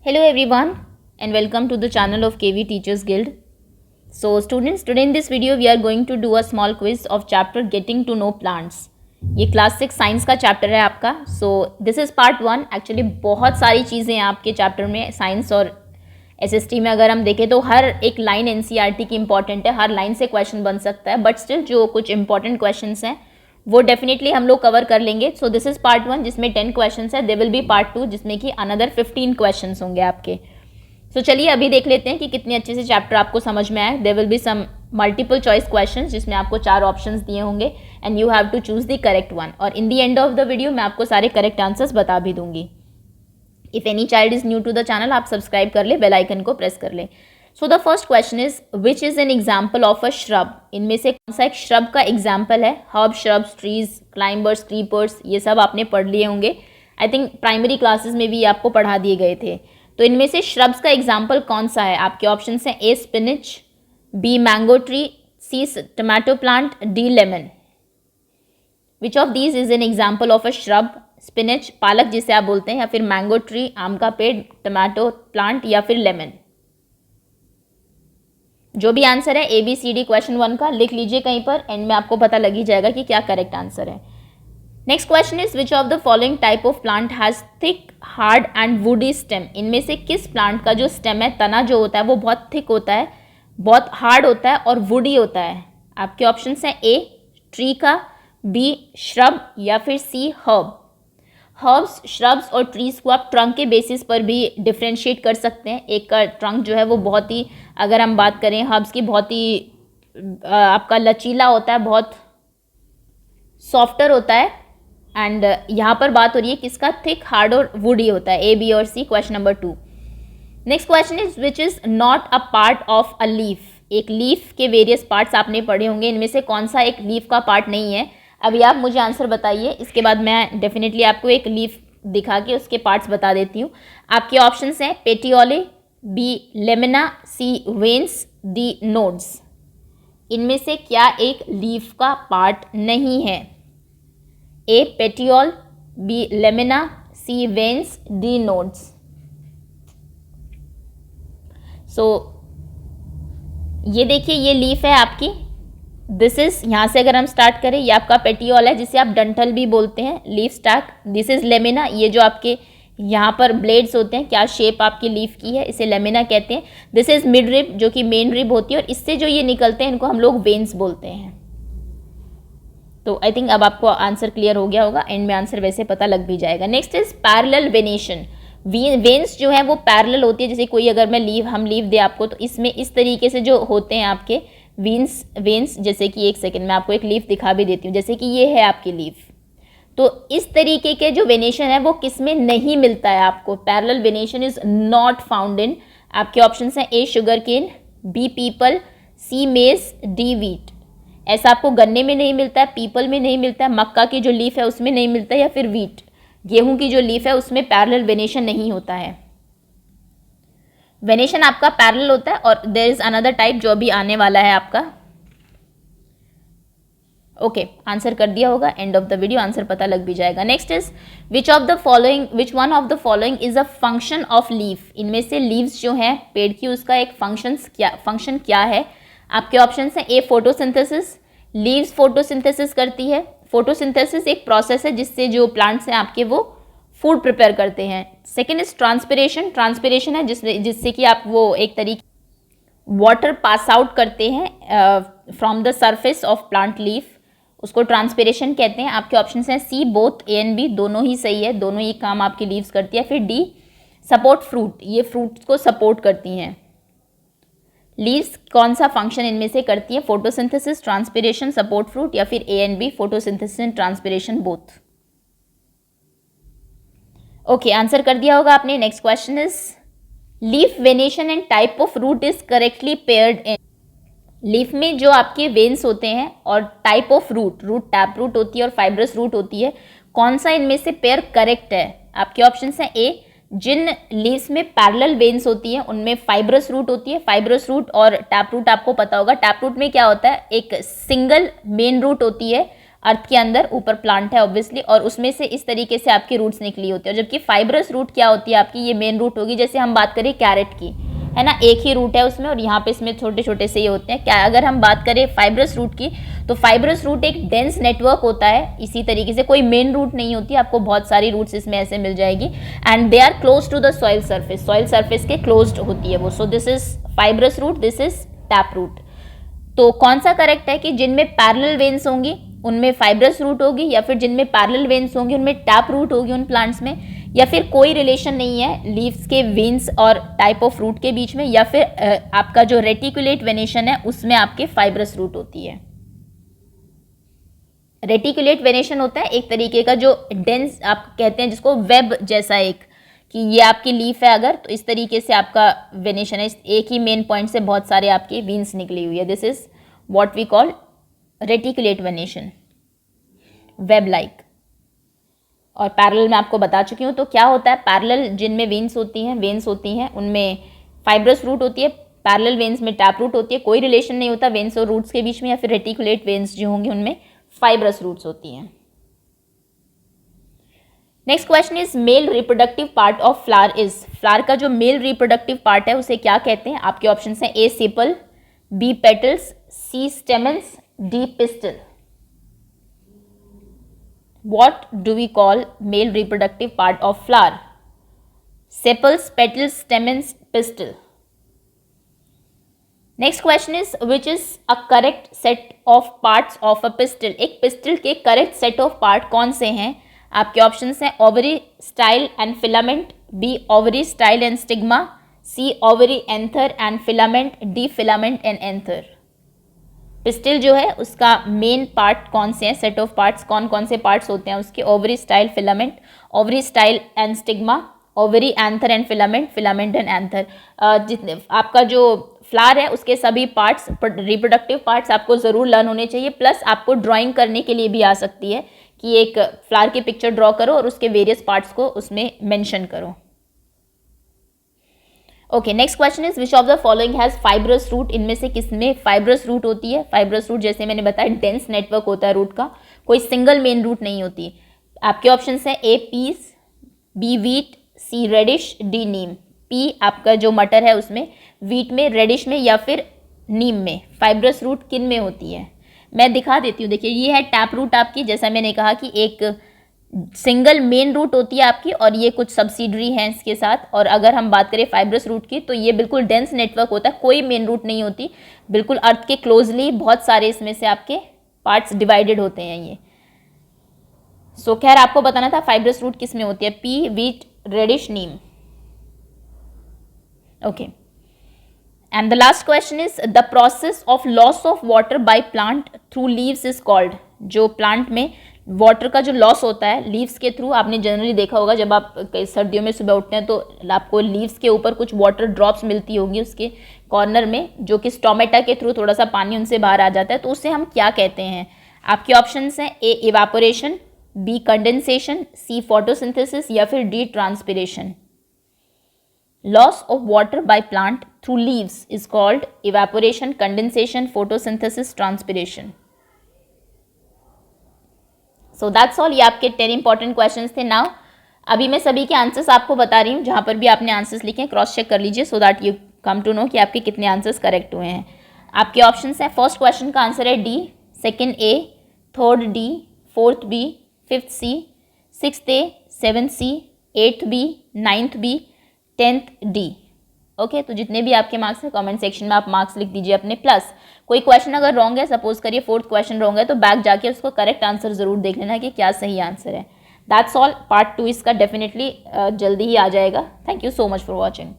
Hello everyone and welcome to the channel of KV Teachers Guild. So students, today in this video we are going to do a small quiz of chapter Getting to Know Plants. ये class 6 science का chapter है आपका. So this is part 1. Actually बहुत सारी चीज़ें हैं आपके chapter में. साइंस और एसएसटी में अगर हम देखें तो हर एक लाइन एनसीईआरटी की इंपॉर्टेंट है, हर लाइन से क्वेश्चन बन सकता है, बट स्टिल जो कुछ इंपॉर्टेंट क्वेश्चंस हैं वो डेफिनेटली हम लोग कवर कर लेंगे. सो दिस इज पार्ट 1 जिसमें 10 क्वेश्चंस है. दे विल बी पार्ट 2 जिसमें कि अनदर 15 क्वेश्चंस होंगे आपके. सो चलिए अभी देख लेते हैं कि कितने अच्छे से चैप्टर आपको समझ में आए. There will be some multiple choice questions जिसमें आपको 4 ऑप्शंस दिए होंगे and you have to choose the correct one. और in the end of the video मैं आपको सारे करेक्ट आंसर्स बता भी दूंगी. If any child is new to the channel, आप सब्सक्राइब कर ले, बेल आइकन को प्रेस कर ले. So the first question is which is an example of a shrub. इनमें से कौन सा एक श्रब का एग्जाम्पल है. Herb, shrubs, trees, climbers, creepers, ये सब आपने पढ़ लिए होंगे. आई थिंक प्राइमरी क्लासेस में भी आपको पढ़ा दिए गए थे. तो इनमें से श्रब्स का एग्जाम्पल कौन सा है. आपके ऑप्शन हैं A spinach, B mango tree, C tomato plant, D lemon. Which of these is an example of a shrub. Spinach पालक जिसे आप बोलते हैं, या फिर मैंगो ट्री आम का पेड़, टमाटो प्लांट, या फिर लेमन. जो भी आंसर है A B C D question 1 का लिख लीजिए कहीं पर. एंड में आपको पता लग ही जाएगा कि क्या करेक्ट आंसर है. Next question is which of the following type of plant has thick hard and woody stem. इनमें से किस प्लांट का जो स्टेम है, तना जो होता है, वो बहुत थिक होता है, बहुत हार्ड होता है और वुडी होता है. आपके ऑप्शन हैं ए ट्री का, बी श्रब, या फिर सी हर्ब. हर्ब्स, श्रब्स और ट्रीज को आप ट्रंक के बेसिस पर भी डिफ्रेंशिएट कर सकते हैं. एक का ट्रंक जो है वो बहुत ही, अगर हम बात करें हर्ब्स की, बहुत ही आपका लचीला होता है, बहुत सॉफ्टर होता है. एंड यहाँ पर बात हो रही है किसका, थिक, हार्ड और वुडी होता है. ए, बी और C question number 2. Next question is which is not a part of a leaf. एक लीफ के वेरियस पार्ट्स आपने पढ़े होंगे. इनमें से कौन सा एक लीफ का पार्ट नहीं है. अभी आप मुझे आंसर बताइए, इसके बाद मैं डेफिनेटली आपको एक लीफ दिखा के उसके पार्ट्स बता देती हूँ. आपके ऑप्शंस हैं पेटियोले, बी लेमिना, सी वेन्स, डी नोड्स. इनमें से क्या एक लीफ का पार्ट नहीं है. ए पेटियोल, बी लेमिना, सी वेन्स, डी नोड्स. सो ये देखिए, ये लीफ है आपकी. दिस इज, यहाँ से अगर हम स्टार्ट करें, ये आपका पेटियोल है जिसे आप डंठल भी बोलते हैं, leaf stack. This is lamina. ये जो आपके यहाँ पर ब्लेड्स होते हैं, क्या शेप आपकी लीफ की है, इसे लेमिना कहते हैं. दिस इज मिड रिब, जो कि मेन रिब होती है, और इससे जो ये निकलते हैं इनको हम लोग वेन्स बोलते हैं. तो आई थिंक अब आपको आंसर क्लियर हो गया होगा. एंड में आंसर वैसे पता लग भी जाएगा. Next is parallel venation. Veins जो है वो पैरेलल होती है. जैसे कोई अगर मैं हम लीफ दे आपको, तो इसमें इस तरीके से जो होते हैं आपके वेन्स, जैसे कि एक सेकंड में आपको एक लीफ दिखा भी देती हूँ. जैसे कि ये है आपकी लीफ. तो इस तरीके के जो वेनेशन है वो किस में नहीं मिलता है आपको. Parallel venation is not found in. आपके ऑप्शन हैं ए शुगर केन, बी पीपल, सी मेज, डी वीट. ऐसा आपको गन्ने में नहीं मिलता है, पीपल में नहीं मिलता है, मक्का की जो लीफ है उसमें नहीं मिलता है, या फिर वीट, गेहूं की जो लीफ है उसमें पैरेलल वेनेशन नहीं होता है. वेनेशन आपका पैरेलल होता है. और देयर इज अनदर टाइप जो अभी आने वाला है आपका. ओके, आंसर कर दिया होगा. And of the video answer पता लग भी जाएगा. Next is which one of the following is a function of leaf. इनमें से लीव्स जो हैं पेड़ की, उसका एक फंक्शन क्या है. आपके ऑप्शन हैं ए फोटोसिंथेसिस. लीव्स फोटोसिंथेसिस करती है. फोटोसिंथेसिस एक प्रोसेस है जिससे जो प्लांट्स हैं आपके वो फूड प्रिपेयर करते हैं. Second is transpiration. ट्रांसपिरेशन है जिससे कि आप वो एक तरीके वाटर पास आउट करते हैं from the surface of plant leaf, उसको ट्रांसपिरेशन कहते हैं. आपके ऑप्शन हैं C both A and B. दोनों ही सही है, दोनों ही काम आपकी लीव्स करती है. फिर डी सपोर्ट फ्रूट. ये फ्रूट को सपोर्ट करती हैं. लीव्स कौन सा फंक्शन इनमें से करती है, फोटोसिंथेसिस, ट्रांसपिरेशन, सपोर्ट फ्रूट, या फिर A and B, photosynthesis and transpiration both. Okay, answer कर दिया होगा आपने. Next question is leaf venation and type of root is correctly paired in. Leaf में जो आपके वेन्स होते हैं और type of root tap root होती है और फाइब्रस रूट होती है, कौन सा इनमें से पेयर करेक्ट है. आपके ऑप्शन हैं ए जिन लीव्स में पैरेलल वेन्स होती हैं उनमें फाइब्रस रूट होती है. फाइब्रस रूट और टैप रूट आपको पता होगा. टैप रूट में क्या होता है, एक सिंगल मेन रूट होती है अर्थ के अंदर ऊपर प्लांट है ऑब्वियसली, और उसमें से इस तरीके से आपकी रूट्स निकली होती है। जबकि फाइब्रस रूट क्या होती है आपकी, ये मेन रूट होगी। जैसे हम बात करें कैरेट की, है ना, एक ही रूट है उसमें और यहाँ पे इसमें छोटे छोटे से ये होते हैं। क्या अगर हम बात करें फाइब्रस रूट की, तो फाइब्रस रूट एक डेंस नेटवर्क होता है। इसी तरीके से कोई मेन रूट नहीं होती, आपको बहुत सारी रूट्स इसमें ऐसे मिल जाएगी। And they are close to the soil surface, soil surface के क्लोज्ड होती है वो। So this is fibrous root, this is tap root. तो कौन सा करेक्ट है कि जिनमें पैरेलल वेन्स होंगी उनमें फाइब्रस रूट होगी, या फिर जिनमें पैरेलल वेन्स होंगी उनमें टैप रूट होगी उन प्लांट्स में, या फिर कोई रिलेशन नहीं है लीव्स के वेन्स और टाइप ऑफ रूट के बीच में, या फिर आपका जो रेटिकुलेट वेनेशन है उसमें आपके फाइब्रस रूट होती है। रेटिकुलेट वेनेशन होता है एक तरीके का जो डेंस आप कहते हैं, जिसको वेब जैसा, एक कि ये आपकी लीफ है अगर, तो इस तरीके से आपका वेनेशन है, एक ही मेन पॉइंट से बहुत सारे आपके वेन्स निकली हुई है। This is what we call reticulate venation, web like. और पैरेलल मैं आपको बता चुकी हूँ। तो क्या होता है, पैरेलल जिनमें वेन्स होती हैं उनमें फाइब्रस रूट होती है, पैरेलल वेन्स में टैप रूट होती है, कोई रिलेशन नहीं होता वेन्स और रूट्स के बीच में, या फिर रेटिकुलेट वेन्स जो होंगे उनमें फाइब्रस रूट्स होती हैं। Next question is male reproductive part of flower is, flower का जो मेल रिप्रोडक्टिव पार्ट है उसे क्या कहते हैं? आपके ऑप्शन हैं A sepal, B petals, C stamens, D pistil. What do we call male reproductive part of flower? Sepals, petals, stamens, pistil. Next question is which is a correct set of parts of a pistil? एक pistil के correct set of part कौन से हैं? आपके options हैं ovary, style and filament, B ovary, style and stigma, C ovary, anther and filament, D filament and anther. Pistil जो है उसका मेन पार्ट कौन से हैं, सेट ऑफ पार्ट्स कौन कौन से पार्ट्स होते हैं उसके? Ovary, style, filament, ovary, style and stigma, ovary, anther and filament, filament and anther. जितने आपका जो फ्लावर है उसके सभी पार्ट्स, रिप्रोडक्टिव पार्ट्स आपको ज़रूर लर्न होने चाहिए। प्लस आपको ड्राइंग करने के लिए भी आ सकती है कि एक फ्लावर की पिक्चर ड्रॉ करो और उसके वेरियस पार्ट्स को उसमें मेंशन करो। Okay, next question is which of the following has fibrous root? इनमें से किसमें फाइब्रस रूट होती है? फाइब्रस रूट जैसे मैंने बताया डेंस नेटवर्क होता है रूट का, कोई सिंगल मेन रूट नहीं होती। आपके ऑप्शन हैं A peas, B wheat, C radish, D neem. Pea आपका जो मटर है उसमें, वीट में, रेडिश में या फिर नीम में फाइब्रस रूट किन में होती है? मैं दिखा देती हूँ। देखिए ये है टैप रूट आपकी, जैसा मैंने कहा कि एक सिंगल मेन रूट होती है आपकी और ये कुछ सब्सिडरी हैं इसके साथ। और अगर हम बात करें फाइब्रस रूट की तो ये बिल्कुल डेंस नेटवर्क होता है, कोई मेन रूट नहीं होती, बिल्कुल अर्थ के क्लोजली बहुत सारे इसमें से आपके पार्ट्स डिवाइडेड होते हैं ये। सो खैर आपको बताना था फाइब्रस रूट किस में होती है, pea, wheat, radish, neem. Okay, and the last question is the process of loss of water by plant through leaves is called. जो प्लांट में वाटर का जो लॉस होता है लीव्स के थ्रू, आपने जनरली देखा होगा जब आप सर्दियों में सुबह उठते हैं तो आपको लीव्स के ऊपर कुछ वाटर ड्रॉप्स मिलती होगी उसके कॉर्नर में, जो कि स्टोमेटा के थ्रू थोड़ा सा पानी उनसे बाहर आ जाता है, तो उसे हम क्या कहते हैं? आपके ऑप्शंस हैं ए इवापोरेशन, बी कंडेंसेशन, सी फोटोसिंथेसिस या फिर D transpiration. Loss of water by plant through leaves is called evaporation, condensation, photosynthesis, transpiration. So that's all, ये आपके 10 इंपॉर्टेंट क्वेश्चंस थे। नाउ अभी मैं सभी के आंसर्स आपको बता रही हूँ, जहाँ पर भी आपने आंसर्स लिखे क्रॉस चेक कर लीजिए so that you come to know कि आपके कितने आंसर्स करेक्ट हुए हैं। आपके ऑप्शंस हैं, फर्स्ट क्वेश्चन का आंसर है D, second A, third D, fourth B, fifth C, sixth A, seventh C, eighth B, ninth B, 10th D. Okay, तो जितने भी आपके मार्क्स हैं कमेंट सेक्शन में आप मार्क्स लिख दीजिए अपने। प्लस कोई क्वेश्चन अगर रॉन्ग है, सपोज करिए फोर्थ क्वेश्चन रॉन्ग है, तो बैक जाके उसको करेक्ट आंसर जरूर देख लेना कि क्या सही आंसर है। दैट्स ऑल, पार्ट 2 इसका डेफिनेटली जल्दी ही आ जाएगा। Thank you so much for watching.